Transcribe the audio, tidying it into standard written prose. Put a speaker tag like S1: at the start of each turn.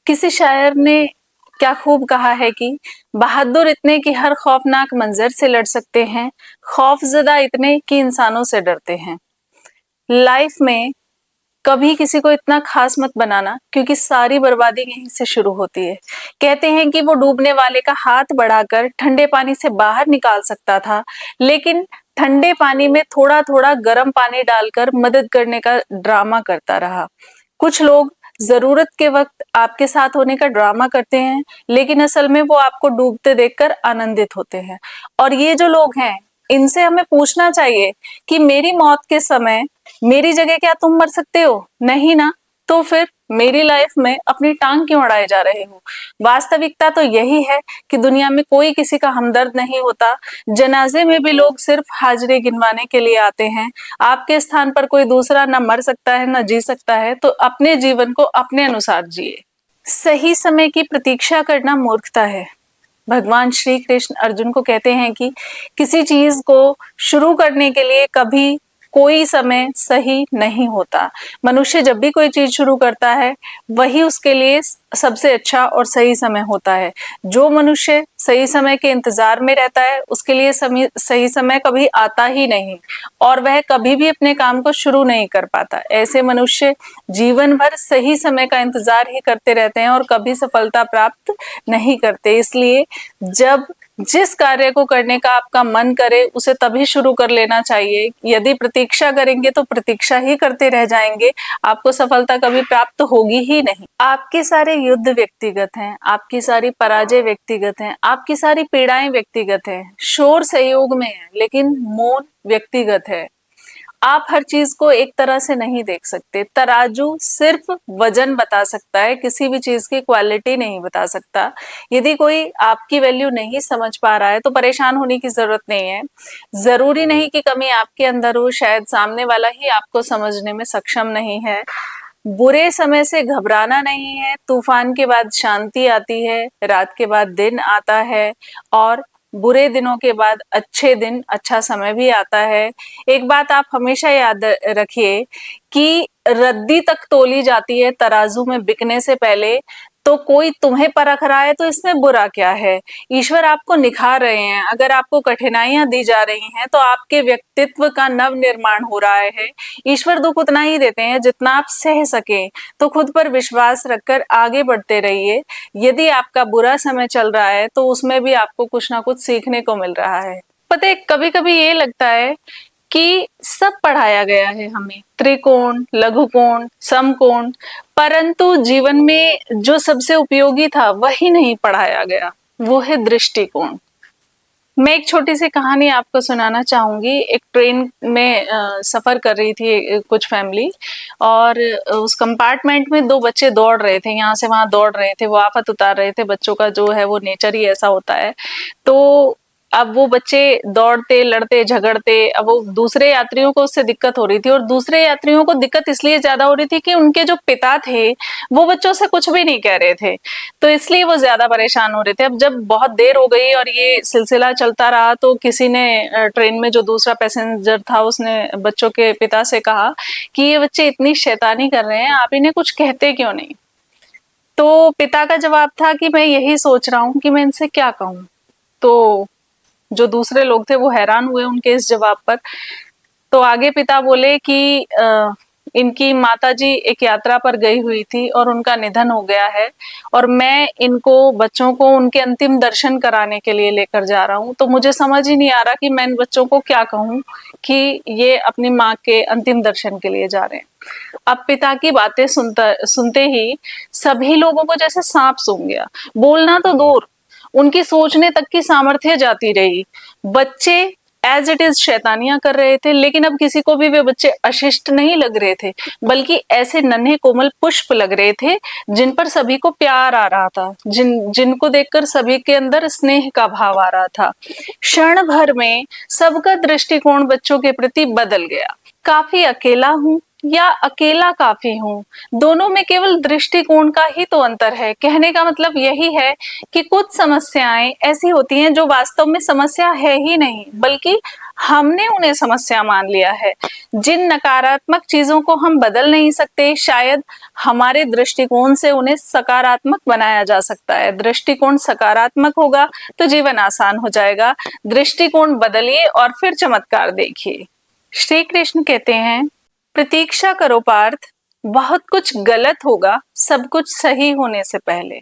S1: किसी शायर ने क्या खूब कहा है कि बहादुर इतने कि हर खौफनाक मंजर से लड़ सकते हैं, खौफजदा इतने कि इंसानों से डरते हैं। लाइफ में कभी किसी को इतना खास मत बनाना, क्योंकि सारी बर्बादी यहीं से शुरू होती है। कहते हैं कि वो डूबने वाले का हाथ बढ़ाकर ठंडे पानी से बाहर निकाल सकता था, लेकिन ठंडे पानी में थोड़ा थोड़ा गर्म पानी डालकर मदद करने का ड्रामा करता रहा। कुछ लोग जरूरत के वक्त आपके साथ होने का ड्रामा करते हैं, लेकिन असल में वो आपको डूबते देखकर आनंदित होते हैं। और ये जो लोग हैं, इनसे हमें पूछना चाहिए कि मेरी मौत के समय मेरी जगह क्या तुम मर सकते हो? नहीं ना। तो फिर मेरी लाइफ में अपनी टांग क्यों अड़ाए जा रहे हो? वास्तविकता तो यही है कि दुनिया में कोई किसी का हमदर्द नहीं होता। जनाजे में भी लोग सिर्फ हाजिरी गिनवाने के लिए आते हैं। आपके स्थान पर कोई दूसरा ना मर सकता है ना जी सकता है, तो अपने जीवन को अपने अनुसार जिए। सही समय की प्रतीक्षा करना मूर्खता है। भगवान श्री कृष्ण अर्जुन को कहते हैं कि किसी चीज को शुरू करने के लिए कभी कोई समय सही नहीं होता। मनुष्य जब भी कोई चीज शुरू करता है, वही उसके लिए सबसे अच्छा और सही समय होता है। जो मनुष्य सही समय के इंतजार में रहता है, उसके लिए सही समय कभी आता ही नहीं, और वह कभी भी अपने काम को शुरू नहीं कर पाता। ऐसे मनुष्य जीवन भर सही समय का इंतजार ही करते रहते हैं और कभी सफलता प्राप्त नहीं करते। इसलिए जब जिस कार्य को करने का आपका मन करे, उसे तभी शुरू कर लेना चाहिए। यदि प्रतीक्षा करेंगे तो प्रतीक्षा ही करते रह जाएंगे, आपको सफलता कभी प्राप्त होगी ही नहीं। आपके सारे युद्ध व्यक्तिगत हैं, आपकी सारी पराजय व्यक्तिगत हैं, आपकी सारी पीड़ाएं व्यक्तिगत हैं, शोर सहयोग में है, लेकिन मौन व्यक्तिगत है। आप हर चीज को एक तरह से नहीं देख सकते। तराजू सिर्फ वजन बता सकता है, किसी भी चीज की क्वालिटी नहीं बता सकता। यदि कोई आपकी वैल्यू नहीं समझ पा रहा है, तो परेशान होने की जरूरत नहीं है। जरूरी नहीं कि कमी आपके अंदर हो, शायद सामने वाला ही आपको समझने में सक्षम नहीं है। बुरे समय से घबराना नहीं है। तूफान के बाद शांति आती है, रात के बाद दिन आता है, और बुरे दिनों के बाद अच्छे दिन, अच्छा समय भी आता है। एक बात आप हमेशा याद रखिए कि रद्दी तक तोली जाती है तराजू में बिकने से पहले। तो कोई तुम्हें परख रहा है तो इसमें बुरा क्या है? ईश्वर आपको निखार रहे हैं। अगर आपको कठिनाइयां दी जा रही हैं, तो आपके व्यक्तित्व का नव निर्माण हो रहा है। ईश्वर दुख उतना ही देते हैं जितना आप सह सके। तो खुद पर विश्वास रखकर आगे बढ़ते रहिए। यदि आपका बुरा समय चल रहा है, तो उसमें भी आपको कुछ ना कुछ सीखने को मिल रहा है। पता है, कभी कभी ये लगता है कि सब पढ़ाया गया है हमें, त्रिकोण, लघुकोण, समकोण, परंतु जीवन में जो सबसे उपयोगी था वही नहीं पढ़ाया गया, वो है दृष्टिकोण। मैं एक छोटी सी कहानी आपको सुनाना चाहूंगी। एक ट्रेन में सफर कर रही थी कुछ फैमिली, और उस कंपार्टमेंट में दो बच्चे दौड़ रहे थे, यहाँ से वहां दौड़ रहे थे, वो आफत उतार रहे थे। बच्चों का जो है वो नेचर ही ऐसा होता है। तो अब वो बच्चे दौड़ते, लड़ते, झगड़ते। अब वो दूसरे यात्रियों को उससे दिक्कत हो रही थी, और दूसरे यात्रियों को दिक्कत इसलिए ज्यादा हो रही थी कि उनके जो पिता थे वो बच्चों से कुछ भी नहीं कह रहे थे, तो इसलिए वो ज्यादा परेशान हो रहे थे। अब जब बहुत देर हो गई और ये सिलसिला चलता रहा, तो किसी ने ट्रेन में जो दूसरा पैसेंजर था, उसने बच्चों के पिता से कहा कि ये बच्चे इतनी शैतानी कर रहे हैं, आप इन्हें कुछ कहते क्यों नहीं? तो पिता का जवाब था कि मैं यही सोच रहा हूँ कि मैं इनसे क्या कहूँ। तो जो दूसरे लोग थे वो हैरान हुए उनके इस जवाब पर। तो आगे पिता बोले कि इनकी माताजी एक यात्रा पर गई हुई थी और उनका निधन हो गया है, और मैं इनको, बच्चों को, उनके अंतिम दर्शन कराने के लिए लेकर जा रहा हूँ। तो मुझे समझ ही नहीं आ रहा कि मैं इन बच्चों को क्या कहूँ कि ये अपनी माँ के अंतिम दर्शन के लिए जा रहे हैं। अब पिता की बातें सुनते ही सभी लोगों को जैसे सांप सूंघ गया। बोलना तो दूर, उनकी सोचने तक की सामर्थ्य जाती रही। बच्चे एज इट इज शैतानियां कर रहे थे, लेकिन अब किसी को भी वे बच्चे अशिष्ट नहीं लग रहे थे, बल्कि ऐसे नन्हे कोमल पुष्प लग रहे थे जिन पर सभी को प्यार आ रहा था, जिनको देखकर सभी के अंदर स्नेह का भाव आ रहा था। क्षण भर में सबका दृष्टिकोण बच्चों के प्रति बदल गया। काफी अकेला हूँ, या अकेला काफी हूँ, दोनों में केवल दृष्टिकोण का ही तो अंतर है। कहने का मतलब यही है कि कुछ समस्याएं ऐसी होती हैं जो वास्तव में समस्या है ही नहीं, बल्कि हमने उन्हें समस्या मान लिया है। जिन नकारात्मक चीजों को हम बदल नहीं सकते, शायद हमारे दृष्टिकोण से उन्हें सकारात्मक बनाया जा सकता है। दृष्टिकोण सकारात्मक होगा तो जीवन आसान हो जाएगा। दृष्टिकोण बदलिए और फिर चमत्कार देखिए। श्री कृष्ण कहते हैं, प्रतीक्षा करो पार्थ, बहुत कुछ गलत होगा सब कुछ सही होने से पहले।